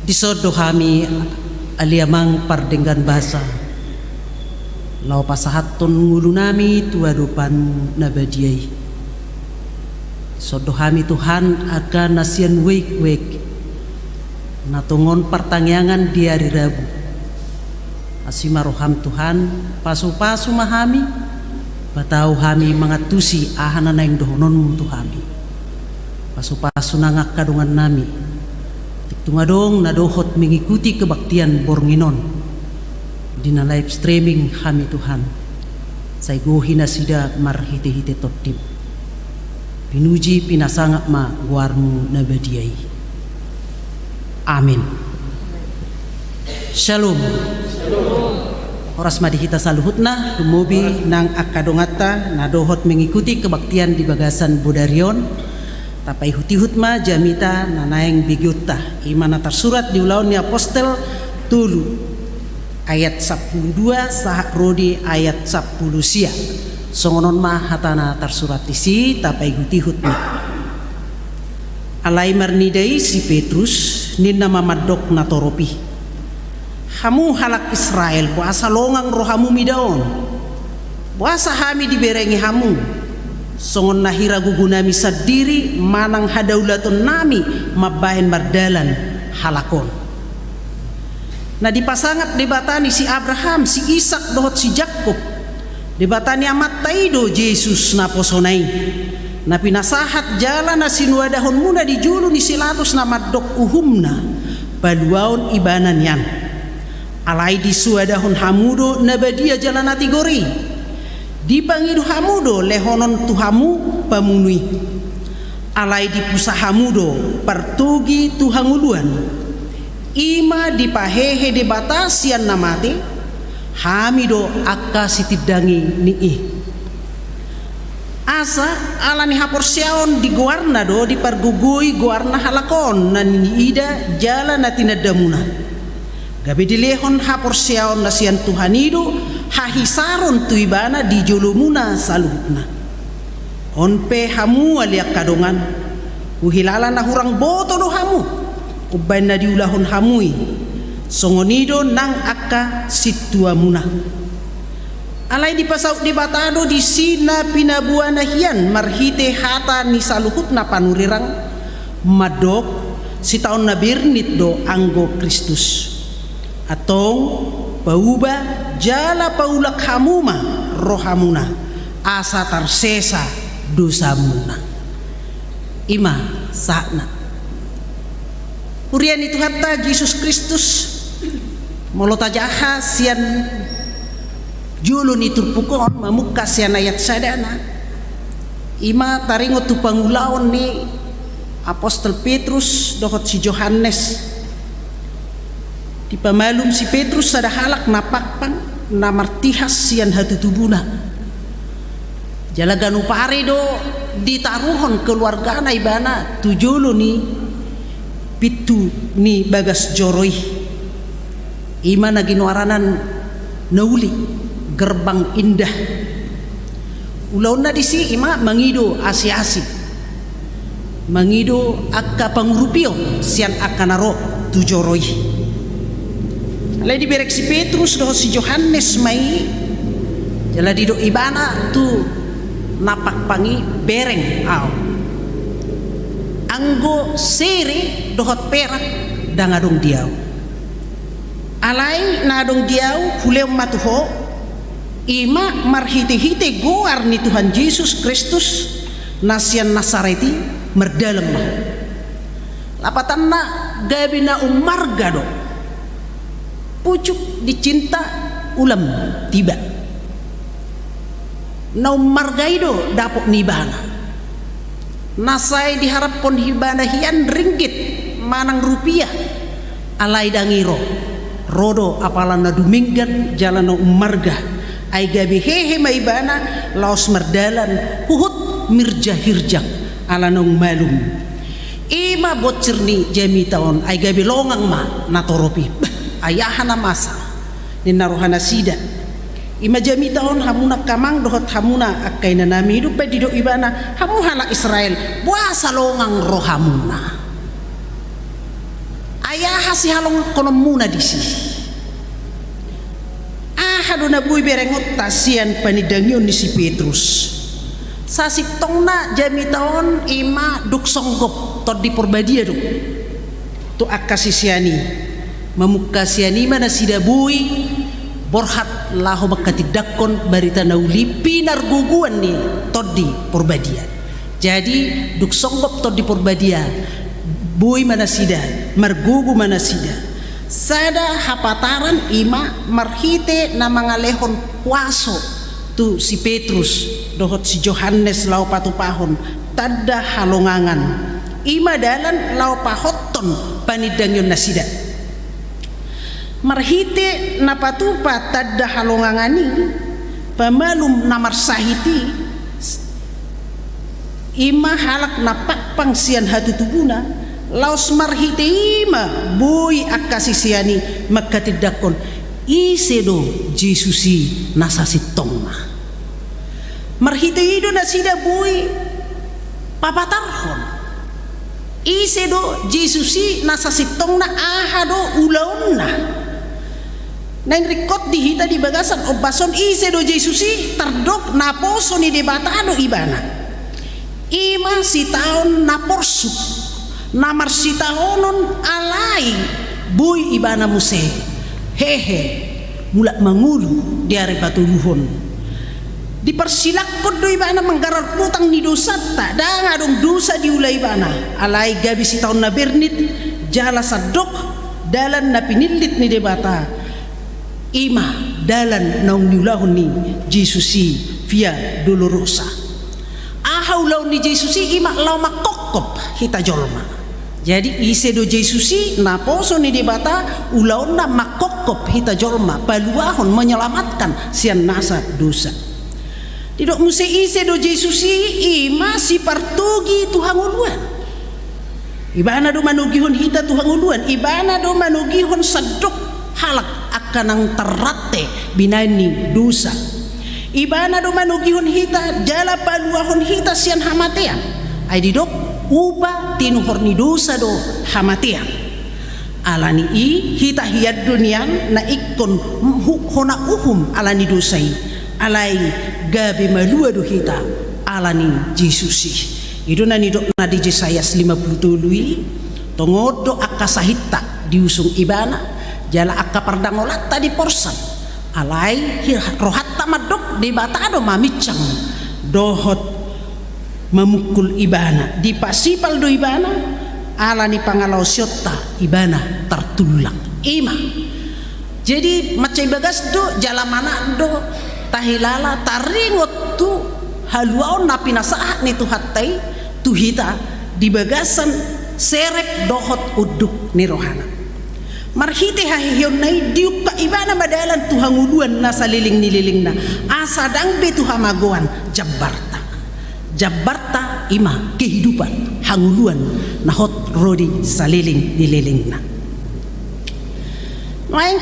Disodo kami aliamang pardenggan bahasa lau pasahaton ngulu nami tuadupan nabadiai. Sodo kami Tuhan akan nasian wek natungon pertangyangan di hari Rabu. Asimaroham Tuhan pasu-pasu mahami batau kami mengatusi ahanan yang dohononmu Tuhami. Pasu-pasu nangak kadungan nami tungadong nadohot mengikuti kebaktian Bornginon dina live streaming kami Tuhan. Saigohi nasida marhite-hite tottim. Pinuji pinasangak ma guarmu nabadiai. Amin. Shalom. Oras madihita saluhutna lumobi nang akadongata nadohot mengikuti kebaktian di Bagasan Bodarion. Tapai hutihut jamita nanaeng bigyutta imana tersurat di ulaun ni apostel tulu ayat 12 sahak rodi ayat 10 sia songonon hatana tersurat isi tapai hutihut alai marnidai si Petrus ninna mamadok natoropi hamu halak Israel buasa longang rohamu midaon buasa hami diberengi hamu songon nahira gugunami sadiri manang hadaulatun nami mabahen mardalan halakon. Nah dipasangat debatani si Abraham, si Ishak dohot si Jakob. Debatani amat taido Yesus na posonai. Na pinasahat jalan na sinuadahon muna di julu ni silatos na madok uhumna baluaon ibanan yan. Alay di suadahon hamudo na badia jalan ati gori. Dipangidu hamudo lehonon tuhamu pamunui. Alay di pusah hamudo pertugi tuhanguluan. Ima dipahehe de batasian namate hamido akka sitidangi nii. Asa alani haporsiaon di guarna do dipargugui guarna halakon nan ida jalan natinadamuna. Gabi dilehon haporsiaon nasian tuhanido hahisaron tuibana di jolumuna saluhutna. Onpe hamu aliak kadongan uhilala na hurang boto do hamu ubain na diulahon hamui songonido nang akka situamuna. Alay di pasau di batado di sina pinabuana hian marhite hata ni saluhutna panurirang madok si taon na birnit do anggo Kristus atau pauba jala paulak hamuma rohamuna asa tarsesa dosamuna ima sakna urian itu hatta Yesus Kristus molota jaha sian julun itu pukon mamuka sian ayat sadana ima taringo tu pangulaon ni Apostel Petrus dohot si Yohanes di pamalum si Petrus sada halak napakpang namartihas sian hatu tubuna jalaganu pare do ditaruhon keluarga na ibana tujulu ni pitu ni bagas joroi ima naginwaranan nauli gerbang indah ulauna disi ima mangido asi-asi mangido akka pangurupio sian akanaro tujoroi. Lai di berek si Petrus doh si Yohanes mai jala di do ibana tu napak pangi bereng au anggo sere dohot perak dangadong diau alai nadong diau huleu matuho ima marhite-hite goar ni Tuhan Yesus Kristus nasian Nasareti merdalam lapatanna gabina umarga do pucuk dicinta ulam tiba na margaido dapok nibana nasai diharap pon hibana hian ringgit manang rupiah alai dangiro rodo apalan na duminggan jalan no marga ay gabi hehe maibana laos merdalan huhut mirja hirjak ala nong malum ima bocirni jami taon ay gabi longang ma natoropi ayahana masa ninarohana sida ima jami taon hamuna kamang dohot hamuna akaina nami hidup pedido ibana hamu hala Israel buasa longang rohamuna ayah si halong kono muna disi ahado na buy berengot tasian panidangyon ni si Petrus sasitong na jami taon ima duk songgop tod di porbadia duk tu akasisiani mamukasiani mana sida buy borhat laho makatidakon barita nauli pinar guguan ni tod di porbadia jadi duk songgop tod di porbadia buy mana sida margugu mana sida sada hapataran ima marhite na mga lehon puaso tu si Petrus dohot si Johannes lau patupahon tada halongangan ima dalan lau pahotton panidangyon na sida marhite na patupa tada halongangani pamalum na marsahiti ima halak na pakpang siyan hatutubuna laos marhite ima buy akasisiani magkatidakon isedo Jesusi nasasitong na marhite ido na sida buy papatarhon isedo Jesusi nasasitong na ahado ulaon na nang rikot dihita di bagasan obason isedo Jesusi tardok naposo ni debatado ibana ima si taon naporsuk namar sitahonon alai buy ibana muse hehe mulak mangulu di are patuluhon dipersilakot do ibana manggarar putang ni dosa tak danga dong dosa diulai ibana alai gabi sitahon na bernit jala sadok dalan na pinilit ni debata ima dalan naung niulahon ni Jesusi via dolorosa ahaw law ni Jesusi ima law makokop hita jolma jadi isedo Jesusi naposo ni debata ulaon na makokop hita jolma paluahon menyelamatkan sian nasa dosa tidak muse isedo Jesusi ima si partugi Tuhan uluan ibana do manugihon hita Tuhan uluan ibana do manugihon sadok halak akan ang terate binani dosa ibana do manugihon hita jala paluahon hita sian hamatean ay didok uba tinuhor ni dosa do hamatian alani i hita hiad dunian na ikon hona uhum alani dosai alai gabi malua do hita alani Jesusi itu nani dok na di Yesayas 57 tongodo akasahita diusung ibana jala akka pardangolat tadi porsan alai rohatta madok di batado mamicang dohot memukul ibana di pasipal do ibana ala ni pangalaw syota ibana tertulang ima jadi macai bagas do jalamana do tahilala taringot tu haluaon na pinasaat ni tuhatay tuhita di bagasan serep dohot uduk ni rohana marhite hahiyon nay diuk ka ibana madalan tuhanguluan na sa liling nililing na asadang betu hamaguan Jabarta ima kehidupan hanguluan nahot rodi saliling dililing na maeng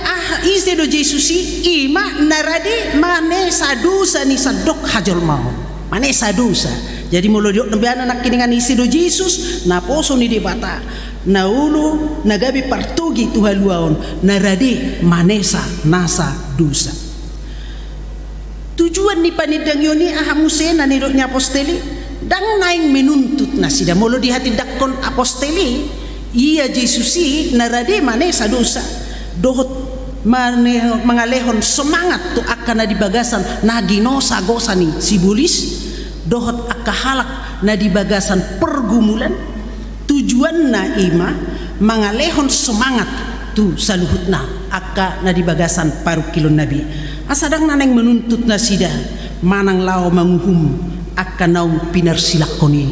isedo Jesusi ima naradi mane sadusa ni sadok hajol mau mane sadusa jadi mulo diok nembeana nak kiningan isedo Jesus naposo ni debata naulu nagabi partugi tuhaluaon naradi manesa nasa dusa tujuan ni panidang yoni ahamuse na nidoknya aposteli dang naing menuntut na sida molo di hati dakon aposteli iya Jesusi narade mane sadosa dohot mane mangalehon semangat tu akan na di bagasan na ginosa gosani sibulis dohot akahalak na di bagasan pergumulan tujuan na ima mangalehon semangat tu saluhutna akka na di bagasan parukilon nabi asadang naneng menuntut na sida manang lao manguhum akan naung pinarsilakoni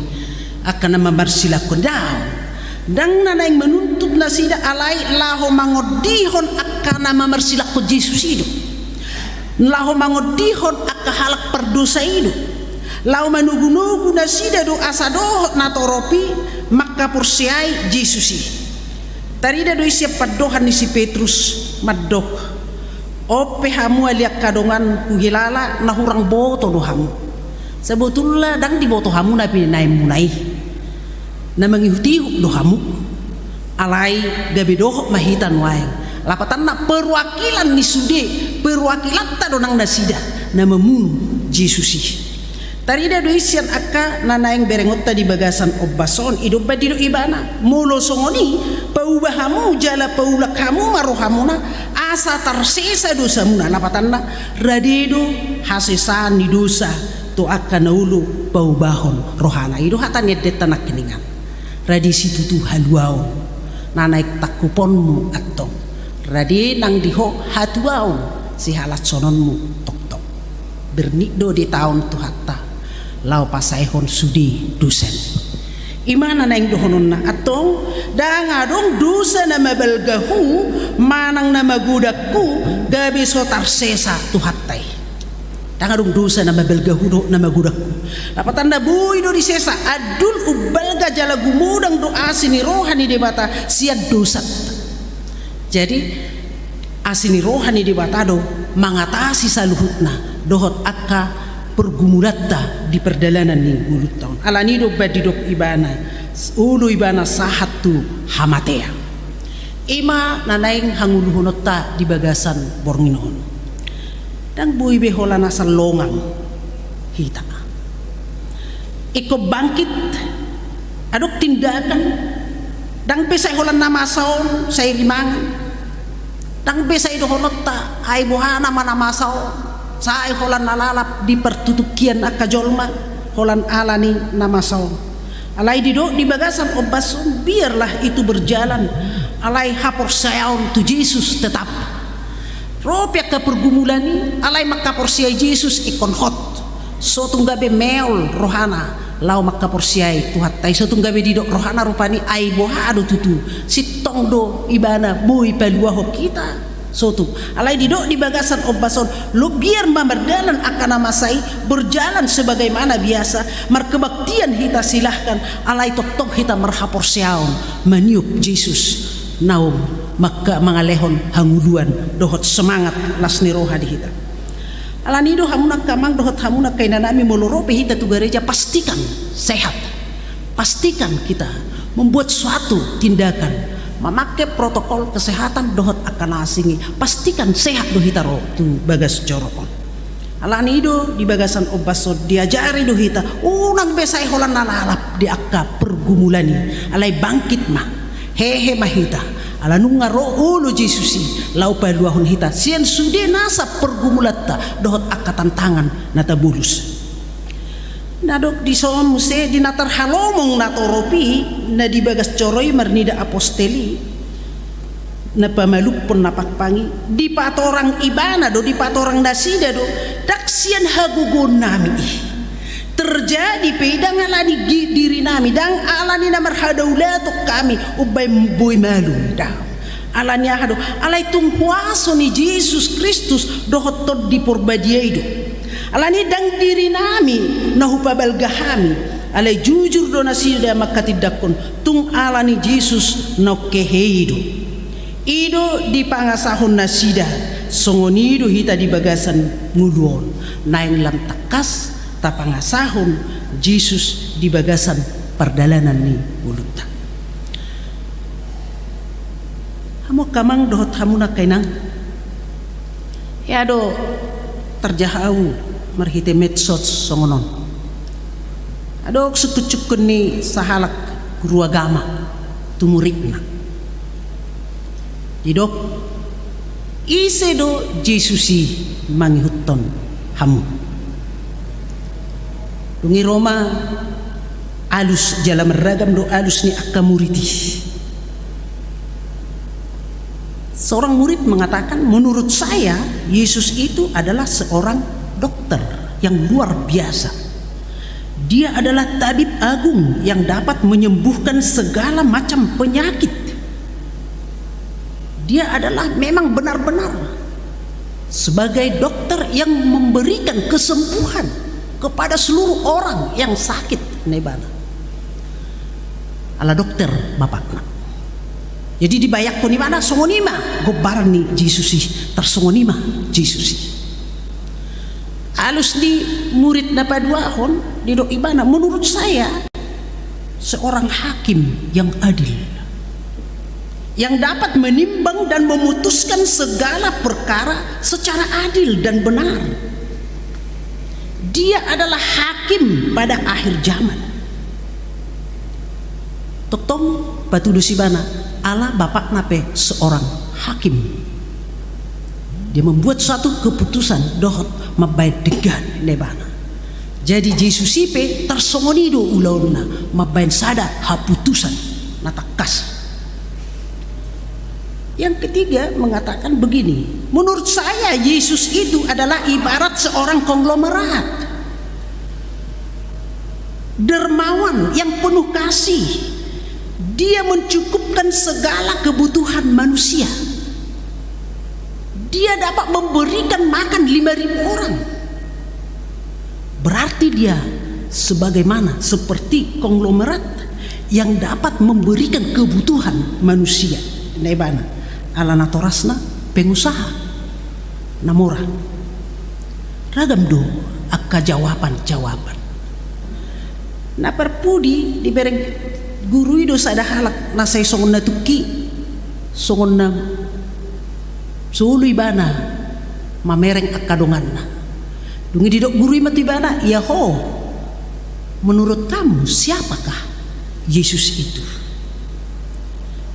akan na mamarsilakon daw dang naneng menuntut na sida alai laho mangodihon akan na mamarsilakon Jesus itu laho mangodihon akka halak perdosa itu lao manugunugu na sida do asadohot na toropi maka pursiai Jesus tarida do siap padohan ni si Petrus madok ope hamu aliak kadongan kuhilala na hurang boto do hamu sebetulnya dang di boto hamu na pinay munay na mangihutihuk do hamu alai gabe dohok mahitan wae lapatan na perwakilan ni sude perwakilan ta donang nasida na memunu Jesusi tarida do isian akka nanaeng berengotta di bagasan obbason ido badido ibana mulo songoni paubahamu jala paulakamu marohamuna asa tarsesa dosamuna lapatanna radedo hasesan ni dosa to akka naulu paubahon rohana ido hatan yedet tanak keningan radi situ tu haluau nanaik takuponmu atong radi nang diho hatuau si halat sononmu tok tok bernikdo di tahun tu hatta lau pasaihon sudi dusen imana naing dohonon na atong dangadong dusa na mabalgahu manang na magudakku gabi so tarsesa tuhatay dangadong dusa na mabalgahu do na magudakku lapatan na buhay do di sesa adul ubalga jala gumudang do asini rohani di bata siya dosat jadi asini rohani di bata do mangatasi saluhut na dohot akka pergumulatta di perjalanan ni bulut tahun alanido badidok ibana ulu ibana sahatu hamatea ima nanaing hanguluhonotta di bagasan bornginon dan bui behola nasal longang hita iko bangkit adok tindakan dang pesai holan nama saon saya rimangan dang pesai dohonotta ai bohana mana masaon saya holan nalalap di pertutukian akajolma holan alani nama saon alai didok di bagasan obbasun biarlah itu berjalan alai hapor sayaon tu Yesus tetap ropyak ke pergumulani alai makapor siai Yesus ikon hot so tunggabe meol rohana lau makapor siai tuhat tai so tunggabe didok rohana rupani ai bohado tutu sitong do ibana boy palua ho kita sotu alai didok di bagasan obbason lo biar berjalan akan namasai berjalan sebagaimana biasa markebaktian hita silahkan alai tok hita merhapor siaon meniup Yesus naum maka mangalehon hanguluan dohot semangat lasni roha di hita alanido hamunak kamang dohot hamunak kainanami molorope hita tu gereja pastikan sehat pastikan kita membuat suatu tindakan memakai protokol kesehatan dohot akan asingi pastikan sehat dohitaro tu bagas jorokon alani do di bagasan obbaso diajari dohita unang besai holan nalalap di akka pergumulani alai bangkit mah hehe mahita alanunga roholo Jesusi lau paluahon hita sian sude nasa pergumulatta dohot akka tantangan nata bulus nadok di soon muse di natar halomong natoropi na di bagas coroy marnida aposteli na pamalupon napakpangi di patorang ibana do di patorang nasida do daksian hagugon nami terjadi pedang alani diri nami dang alani na marhadaulatok kami ubay boy malu daw alani ahado alay tunghuaso ni Jesus Kristus dohot tod di porbadiay do alani dang diri nami nahupabalgahami alay jujur do nasida makatidakon tung alani Jesus nokeheido ido di pangasahon nasida songonido hita di bagasan nguluon naing lam takas ta pangasahon Jesus di bagasan perdalanan ni buluta hamo kamang dohot hamuna kainang yado terjahau marhite medsos songonon adok sukut-sukut ni sahalak guru agama tumurikna didok ise do Jesusi mangihutton hamu dungi Roma alus jalan meragam do alus ni akka muriti seorang murid mengatakan menurut saya Yesus itu adalah seorang dokter yang luar biasa. Dia adalah tabib agung yang dapat menyembuhkan segala macam penyakit. Dia adalah memang benar-benar sebagai dokter yang memberikan kesembuhan kepada seluruh orang yang sakit nebana. Ala dokter bapakna. Jadi dibayak ko ni mana songonima gobaran ni Jesusi tersongonima Jesusi. Alus di murid na paduahon di do ibana menurut saya seorang hakim yang adil. yang dapat menimbang dan memutuskan segala perkara secara adil dan benar. Dia adalah hakim pada akhir zaman. Toktong batu dosibana Allah Bapak nape seorang hakim. Dia membuat suatu keputusan dohot mabai dengan nebana. Jadi Yesus ipe tersongonido ulauna mabain sada haputusan natakas. Yang ketiga mengatakan begini, menurut saya Yesus itu adalah ibarat seorang konglomerat, dermawan yang penuh kasih. Dia mencukupkan segala kebutuhan manusia. Dia dapat memberikan makan 5.000 orang. Berarti dia sebagaimana seperti konglomerat yang dapat memberikan kebutuhan manusia. Nebana ala natorasna pengusaha namora ragam do akka jawaban na perpudi di bereng guru ido sada halak na say songon na tuki songon na sulu ibana mamereng akka dongan na dungi didok guru imati ibana ya ho, menurut kamu siapakah Yesus itu?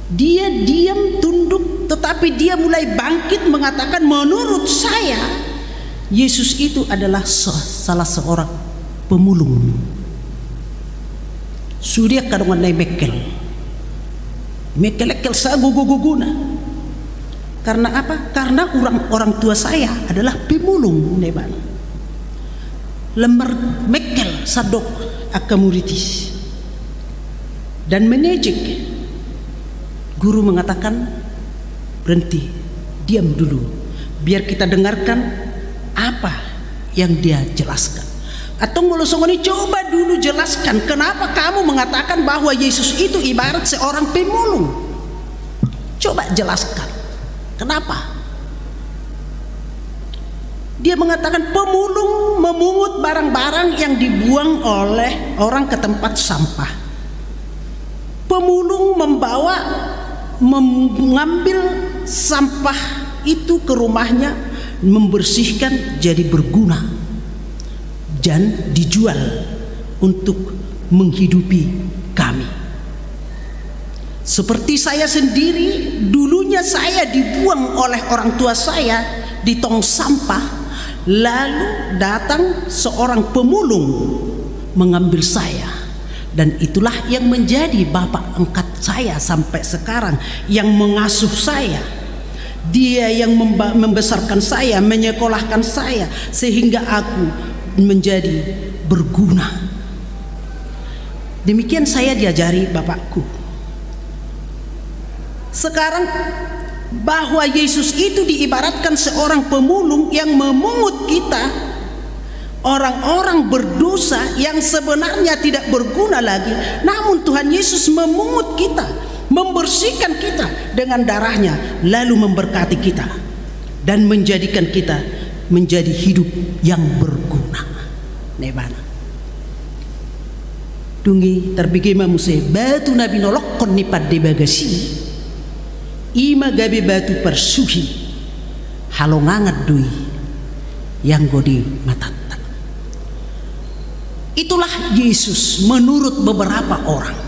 Dia diam tunduk, tetapi dia mulai bangkit mengatakan, menurut saya Yesus itu adalah salah seorang pemulung. Surya kadongan nai mekel sa guguna. Karena apa? Karena orang tua saya adalah pemulung neban. Lembar mekel sadok akamuritis dan mengejek. Guru mengatakan, berhenti, diam dulu, biar kita dengarkan apa yang dia jelaskan. Atau ngolosongoni, coba dulu jelaskan kenapa kamu mengatakan bahwa Yesus itu ibarat seorang pemulung. Coba jelaskan kenapa. Dia mengatakan pemulung memungut barang-barang yang dibuang oleh orang ke tempat sampah. Pemulung mengambil sampah itu ke rumahnya, membersihkan jadi berguna dan dijual untuk menghidupi kami. Seperti saya sendiri, dulunya saya dibuang oleh orang tua saya di tong sampah, lalu datang seorang pemulung mengambil saya. Dan itulah yang menjadi bapak angkat saya sampai sekarang, yang mengasuh saya. Dia yang membesarkan saya, menyekolahkan saya, sehingga aku menjadi berguna. Demikian saya diajari bapakku. Sekarang bahwa Yesus itu diibaratkan seorang pemulung yang memungut kita, orang-orang berdosa yang sebenarnya tidak berguna lagi, namun Tuhan Yesus memungut kita, membersihkan kita dengan darahnya, lalu memberkati kita dan menjadikan kita menjadi hidup yang berguna. Nebana dungi terbigema muse batu nabi nolokkon ni padde bagasi ima gabe batu persuhi halongangat dui yang godi matat. Itulah Yesus menurut beberapa orang.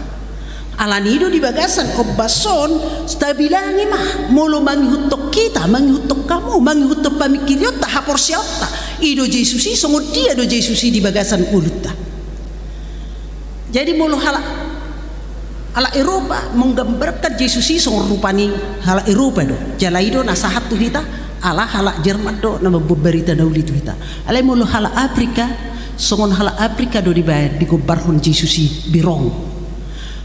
Alanido di bagasan obason stabilangi mah molo manghutok kita, manghutok kamu, manghutok pamikiriota haporsiota. Ido Yesus songo dia do Yesus di bagasan ulutta. Jadi molo ala Eropa menggambarkan Yesus songo rupani hala Eropa do. Jalaido nasahat tu kita ala hala Jerman do nama berita dauli tu kita. Ala molo hala Afrika songon hala Afrika do dibayar digobarhon Yesusi birong.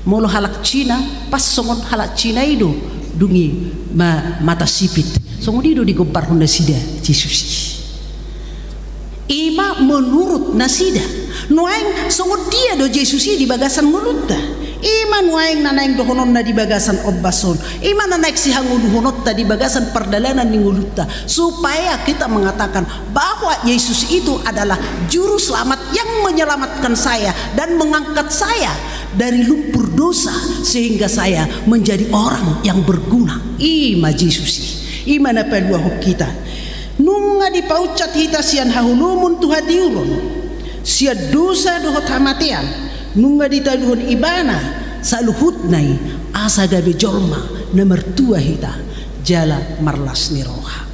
Molo halak Cina pas songon halak Cina itu dungi mata sipit songon itu digobarhon nasida Yesusi. Ima menurut nasida noeng songon dia do Yesusi di bagasan mulutnya. iman waeng nanaing dohonon na di bagasan obbason, iman nanaik si hanguduhonot ta di bagasan perdalanan ningulutta, supaya kita mengatakan bahwa Yesus itu adalah juru selamat yang menyelamatkan saya dan mengangkat saya dari lumpur dosa sehingga saya menjadi orang yang berguna. Ima Yesus, ima na peluah kita nunga di paucat hita sian hahulumun tuhatiulon sia dosa dohot hamatian nunga di taluhon ibana saluhut nai asa gabe jolma na mertua hita jala marlas ni roha.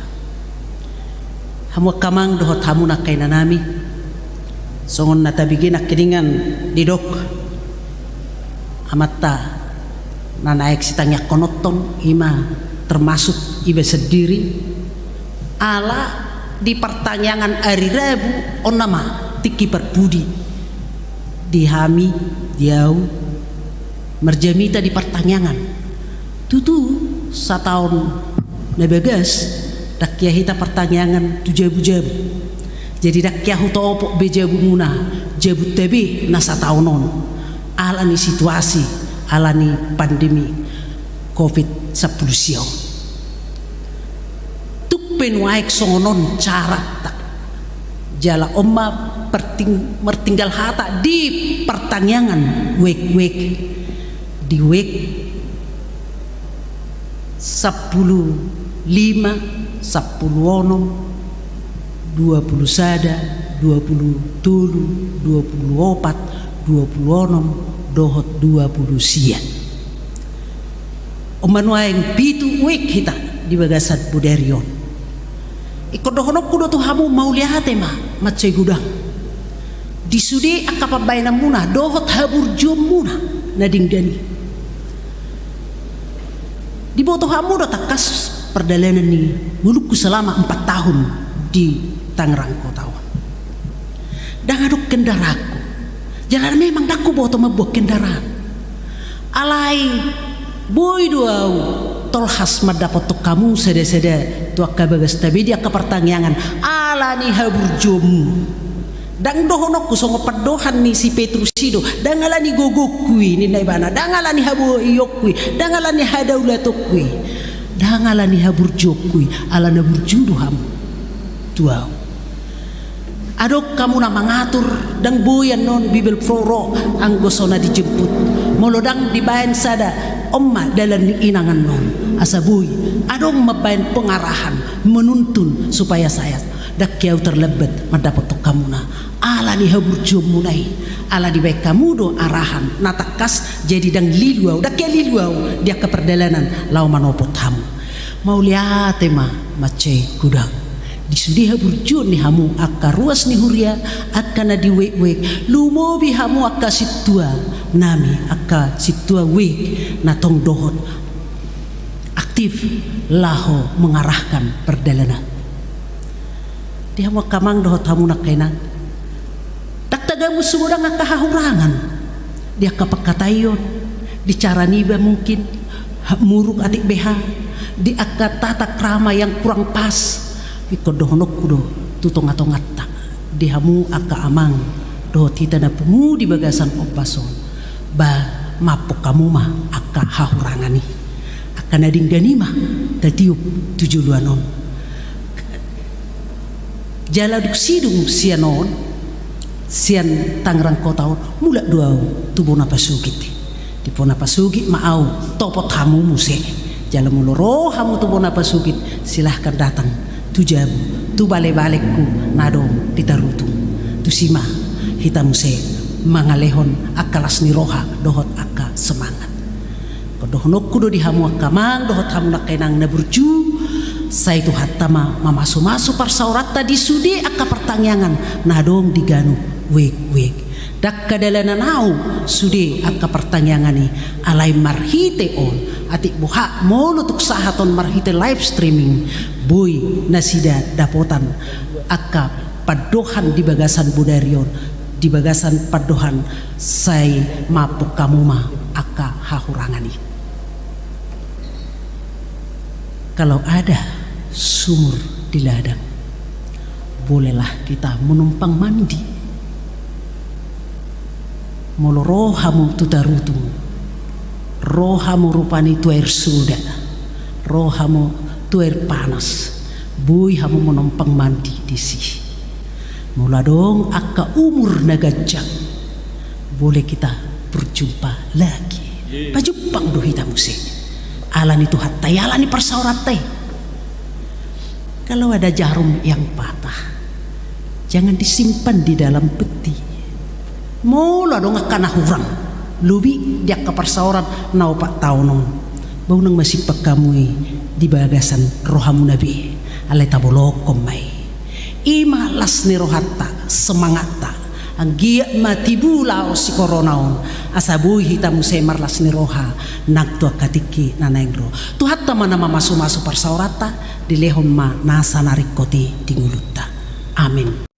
Hamu kamang dohot hamu na kay nanami songon na tabigin na kiningan didok amatta na naik sitangyak konoton ima termasuk iba sendiri ala di pertanyaan hari Rabu onama tiki perbudi dihami jauh merjamita di pertanyaan tutu satahun nebegas dakyah hita pertanyaan tu jabu-jabu jadi dakyah huto opok bejabu muna jabu tebe na satahun ala ni situasi ala ni pandemi COVID-19 siang penuaik songonon carat tak jala omma mertinggal hata di pertanyaan wek di wek 10 5 10 onom 20 sada 20 tulu 24 20 onom dohot 20 sian omanuaing pitu wek hita di bagasat buderion iko dohonok kudo tu hamu mau lihat ma macai gudang disudi akapabayna muna dohot habur jom muna nading dani di boto hamu do takas perdalanan ni mulukku selama 4 tahun di Tangerang kota dan aduk kendaraku jalan memang daku boto mabok kendaraan alai boy doau tolhas madapot tu kamu sede-sede tu akka bagas tabi dia ke pertanyaan alani habur jomu dang dohonok kusongo padohan ni si Petrus sido dang alani gogokui ni naibana dang alani habu iyokui dang alani hadaulatokui dang alani habur jokui alana burjudu hamu tuau adok kamu na mengatur dang boyan non bibel proro anggosona dijemput molodang dibayan sada omma dalam inangan non asabui adong mabayan pengarahan menuntun supaya saya dakyau terlebet mendapat kamu na ala ni habur jomunai ala di baik kamu do arahan natakas jadi dang liluau dakya liluau dia ke perdalanan lau manopot hamu mau lihat tema mace gudang disudi habur jon ni hamu akka ruas ni huria akka na di wek lumobi hamu akka situa nami akka situa wek na tong dohot aktif laho mengarahkan perdalanan di hamu kamang dohot hamu nak kena tak tagamu sumudang akka hahurangan dia kapakatayon di cara niba mungkin muruk atik beha di akka tata krama yang kurang pas iko dohonok kudo tutongatongat tak dihamu akka amang dohot hita na pemu di bagasan opason ba mapok kamu mah akka hahurangani akka nading ganima tatiup tujuluanon jala duk sidung sianon sian Tangerang kota mulak duau tubona pasugit tipona pasugit maau topot hamu muse jala muloro hamu tubona pasugit silahkan datang tu jabu tu bale-balekku nadong ditarutung tu sima hitam se mangalehon akalas ni roha dohot akka semangat kodohnok kudo dihamu akamang dohot hamu nakenang naburju sai tu hatama mamasu-masu parsaurata disudi akka pertanyaan nadong diganu wek dak kadalanan au sudi akka pertanyaan ni alai marhite on atik buha molo tuk sahaton marhite live streaming boy nasida dapotan akka padohan di bagasan budarion di bagasan padohan sai mapuk kamu mah akka hahurangani kalau ada sumur di ladang bolehlah kita menumpang mandi moloro hamu tutarutung rohamu rupani tuair suda, rohamu tuair panas, bui hamu menumpang mandi di sini. Mula dong akka umur nagajang, boleh kita berjumpa lagi. Pajumpang do hita musik. Alan itu hatai, alan ni persauratay. Kalau ada jarum yang patah, jangan disimpan di dalam peti. Mula dong akan hurang. Lubi dia ke persaurat nau pak tahun. Bau nang masih pekamui di bagasan rohamu nabi. Alai tabolokom mai. Imalas ni rohatta semangata. Ang giya matibula o si koronaon asabuhi hitam semarlas ni roha nagtua katiki nanengro tuhat tama nama masu-masu persaurata dilehon ma nasa narikoti dinguluta. Amin.